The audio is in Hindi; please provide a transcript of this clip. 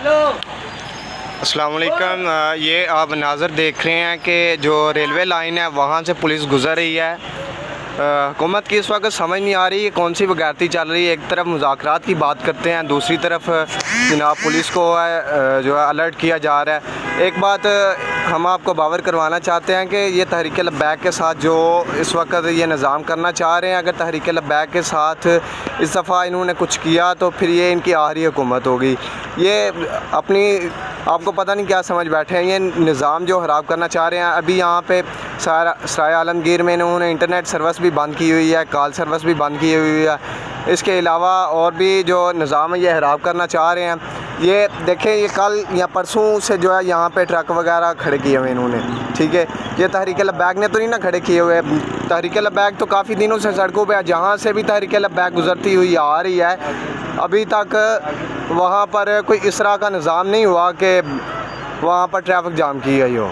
अस्सलाम वालेकुम। ये आप नाज़र देख रहे हैं कि जो रेलवे लाइन है वहाँ से पुलिस गुज़र रही है। हुकूमत की इस वक्त समझ नहीं आ रही है कौन सी बगावती चल रही है। एक तरफ मुज़ाकरात की बात करते हैं, दूसरी तरफ जनाब पुलिस को जो है अलर्ट किया जा रहा है। एक बात हम आपको बावर करवाना चाहते हैं कि ये तहरीक लब्बैक के साथ जो इस वक्त ये निज़ाम करना चाह रहे हैं, अगर तहरीक लब्बैक के साथ इस दफ़ा इन्होंने कुछ किया तो फिर ये इनकी आखिरी हुकूमत होगी। ये अपनी आपको पता नहीं क्या समझ बैठे हैं, ये निज़ाम जो ख़राब करना चाह रहे हैं। अभी यहाँ पे सराय आलमगीर में इन्होंने इंटरनेट सर्विस भी बंद की हुई है, कॉल सर्विस भी बंद की हुई है। इसके अलावा और भी जो निज़ाम है ये ख़राब करना चाह रहे हैं। ये देखें, ये कल या परसों से जो है यहाँ पे ट्रक वगैरह खड़े किए हुए इन्होंने, ठीक है। ये तहरीक लब्बैक ने तो नहीं ना खड़े किए हुए। तहरीक लब्बैक तो काफ़ी दिनों से सड़कों पे है, जहाँ से भी तहरीक लब्बैक गुजरती हुई आ रही है, अभी तक वहाँ पर कोई इस तरह का निज़ाम नहीं हुआ कि वहाँ पर ट्रैफिक जाम की गई हो।